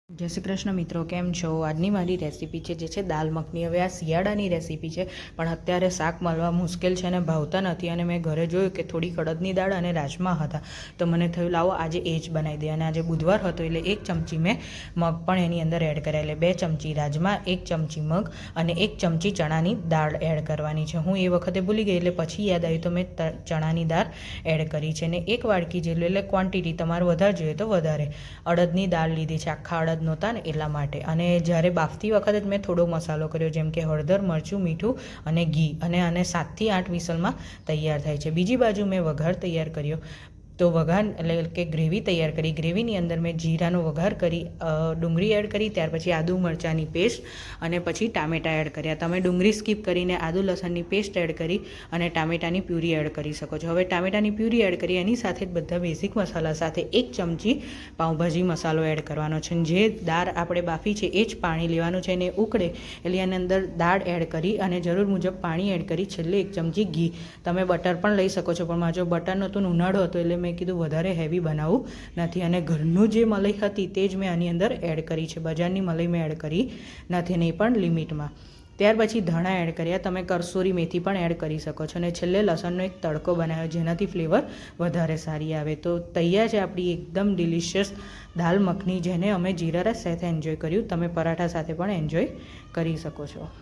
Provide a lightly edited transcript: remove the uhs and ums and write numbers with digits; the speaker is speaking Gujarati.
જય શ્રી કૃષ્ણ મિત્રો, કેમ છો? આજની મારી રેસીપી છે જે છે દાલ મખની. હવે આ શિયાળાની રેસીપી છે, પણ અત્યારે શાક મળવા મુશ્કેલ છે અને ભાવતા નથી. અને મેં ઘરે જોયું કે થોડી અડદની દાળ અને રાજમા હતા, તો મને થયું લાવો આજે એ જ બનાવી દે. અને આજે બુધવાર હતો એટલે 1 ચમચી મેં મગ પણ એની અંદર એડ કર્યા, એટલે 2 ચમચી રાજમા, 1 ચમચી મગ અને 1 ચમચી ચણાની દાળ એડ કરવાની છે. હું એ વખતે ભૂલી ગઈ એટલે પછી યાદ આવ્યું તો મેં ચણાની દાળ એડ કરી છે. અને 1 વાડકી જેટલું, એટલે ક્વોન્ટિટી તમારે વધારે જોઈએ તો વધારે, અડદની દાળ લીધી છે, આખા અડદ નહોતા ને એટલા માટે. અને જ્યારે બાફતી વખતે જ મેં થોડો મસાલો કર્યો, જેમ કે હળદર, મરચું, મીઠું અને ઘી, અને આને 7 થી 8 વિસલમાં તૈયાર થાય છે. બીજી બાજુ મેં વઘાર તૈયાર કર્યો, તો વઘાર એટલે કે ગ્રેવી તૈયાર કરી. ગ્રેવીની અંદર મેં જીરાનો વઘાર કરી, ડુંગળી એડ કરી, ત્યાર પછી આદુ મરચાંની પેસ્ટ અને પછી ટામેટાં એડ કર્યા. તમે ડુંગળી સ્કીપ કરીને આદુ લસણની પેસ્ટ એડ કરી અને ટામેટાની પ્યુરી એડ કરી શકો છો. હવે ટામેટાની પ્યુરી એડ કરી એની સાથે જ બધા બેઝિક મસાલા સાથે 1 ચમચી પાઉંભાજી મસાલો એડ કરવાનો છે. જે દાળ આપણે બાફી છે એ જ પાણી લેવાનું છે, અને ઉકળે એટલે એની અંદર દાળ એડ કરી અને જરૂર મુજબ પાણી એડ કરી, છેલ્લે 1 ચમચી ઘી. તમે બટર પણ લઈ શકો છો, પણ મારે જો બટર નહોતું, ઉનાળો હતો એટલે મેં કીધું વધારે હેવી બનાવવું નથી. અને ઘરનું જે મલાઈ હતી તે જ મેં આની અંદર એડ કરી છે, બજારની મલાઈ મેં એડ કરી નથી, નહીં પણ લિમિટમાં. ત્યાર પછી ધાણા એડ કર્યા, તમે કરસૂરી મેથી પણ એડ કરી શકો છો. અને છેલ્લે લસણનો એક તડકો બનાવ્યો, જેનાથી ફ્લેવર વધારે સારી આવે. તો તૈયાર છે આપણી એકદમ ડિલિશિયસ દાલ મખની, જેને અમે જીરા રાઈસ સાથે એન્જોય કર્યું. તમે પરાઠા સાથે પણ એન્જોય કરી શકો છો.